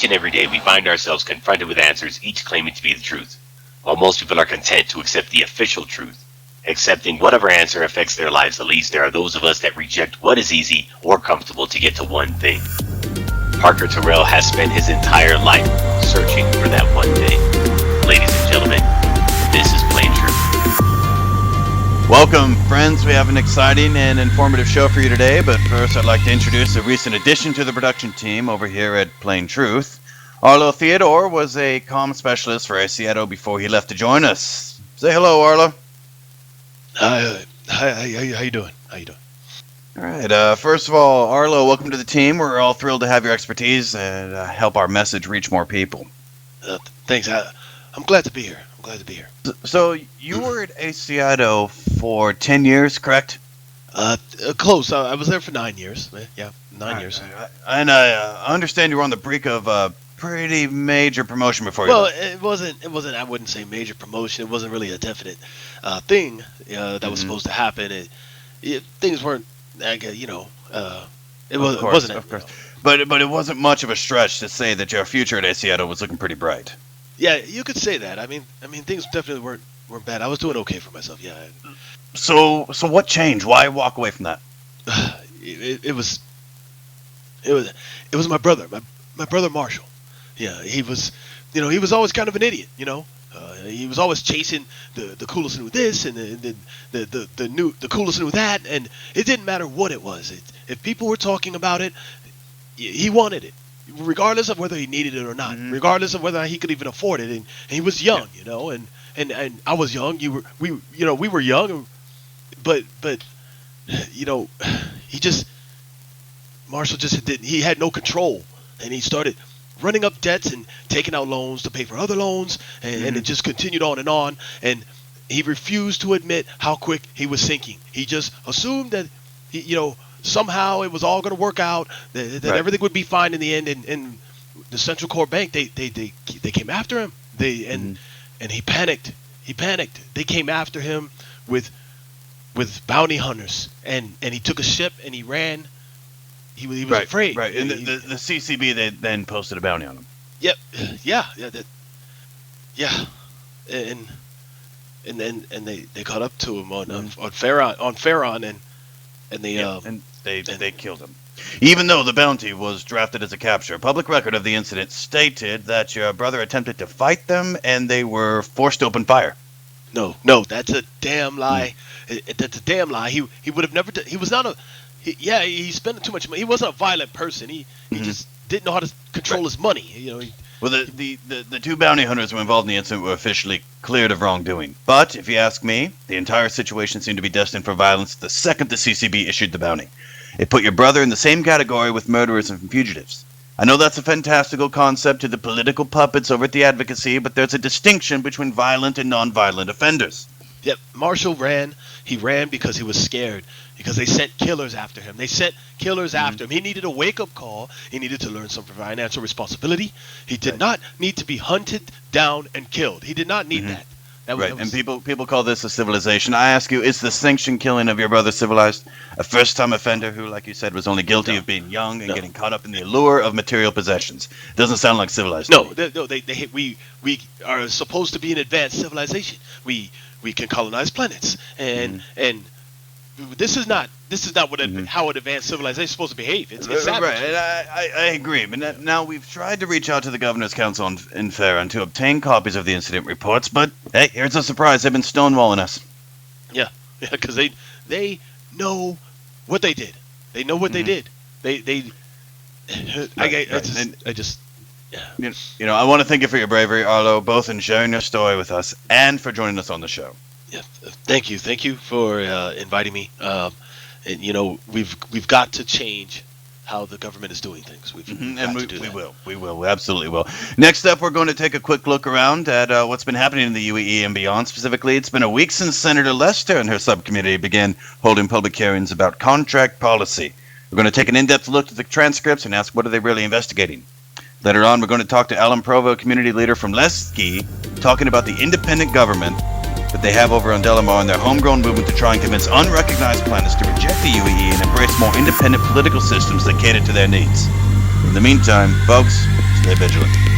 and every day we find ourselves confronted with answers, each claiming to be the truth. While most people are content to accept the official truth, accepting whatever answer affects their lives the least, there are those of us that reject what is easy or comfortable to get to one thing. Parker Terrell has spent his entire life searching for that one thing. Ladies and gentlemen, this is Plain Truth. Welcome, friends. We have an exciting and informative show for you today, but first I'd like to introduce a recent addition to the production team over here at Plain Truth. Arlo Theodore was a comm specialist for Asiato before he left to join us. Say hello, Arlo. Hi, how you doing? All right, first of all, Arlo, welcome to the team. We're all thrilled to have your expertise and help our message reach more people. Thanks. I'm glad to be here. So you were at Asiato for 10 years, correct? Close. I was there for 9 years. Yeah, 9 years. And I understand you were on the brink of a pretty major promotion before you left. It wasn't. I wouldn't say major promotion. It wasn't really a definite thing that was supposed to happen. Things weren't. It wasn't. Of course. But it wasn't much of a stretch to say that your future at Asiato was looking pretty bright. Yeah, you could say that. I mean, things definitely weren't bad. I was doing okay for myself. Yeah. So what changed? Why walk away from that? It was my brother. My brother Marshall. Yeah, he was always kind of an idiot. He was always chasing the coolest new this and the coolest new that, and it didn't matter what it was. If people were talking about it, he wanted it, regardless of whether he needed it or not, regardless of whether he could even afford it. And he was young, and I was young. We were young, but Marshall just didn't. He had no control, and he started running up debts and taking out loans to pay for other loans, and it just continued on, and he refused to admit how quick he was sinking. He just assumed that somehow it was all going to work out, that everything would be fine in the end. And the Central Core Bank, they came after him. And he panicked. They came after him with bounty hunters, and he took a ship and he ran. He was afraid. Right, and the CCB, they then posted a bounty on him. Yep. Yeah. And they caught up to him on Pharaon, and they killed him. Even though the bounty was drafted as a capture, public record of the incident stated that your brother attempted to fight them and they were forced to open fire. No, that's a damn lie. That's a damn lie. He would have never. He was not a. He spent too much money. He wasn't a violent person. He just didn't know how to control his money. Well, the two bounty hunters who were involved in the incident were officially cleared of wrongdoing. But if you ask me, the entire situation seemed to be destined for violence the second the CCB issued the bounty. It put your brother in the same category with murderers and fugitives. I know that's a fantastical concept to the political puppets over at the advocacy, but there's a distinction between violent and non-violent offenders. Yep, Marshall ran. He ran because he was scared, because they sent killers after him. After him. He needed a wake-up call. He needed to learn some financial responsibility. He did not need to be hunted down and killed. He did not need that. And people call this a civilization. I ask you, is the sanctioned killing of your brother civilized? A first-time offender who, like you said, was only guilty of being young and getting caught up in the allure of material possessions. Doesn't sound like civilized. We are supposed to be an advanced civilization. We can colonize planets, and this is not how an advanced civilization is supposed to behave. It's savage. Right, and I agree. But now we've tried to reach out to the Governor's Council in Farron to obtain copies of the incident reports, but hey, here's a surprise. They've been stonewalling us. Yeah, because they know what they did. They know what they did. I want to thank you for your bravery, Arlo, both in sharing your story with us and for joining us on the show. Yeah, thank you for inviting me. We've got to change how the government is doing things. We absolutely will. Next up, we're going to take a quick look around at what's been happening in the UAE and beyond. Specifically, it's been a week since Senator Lester and her subcommittee began holding public hearings about contract policy. We're going to take an in-depth look at the transcripts and ask, what are they really investigating? Later on, we're going to talk to Alan Provo, community leader from Leski, talking about the independent government that they have over on Delamar and their homegrown movement to try and convince unrecognized planets to reject the UAE and embrace more independent political systems that cater to their needs. In the meantime, folks, stay vigilant.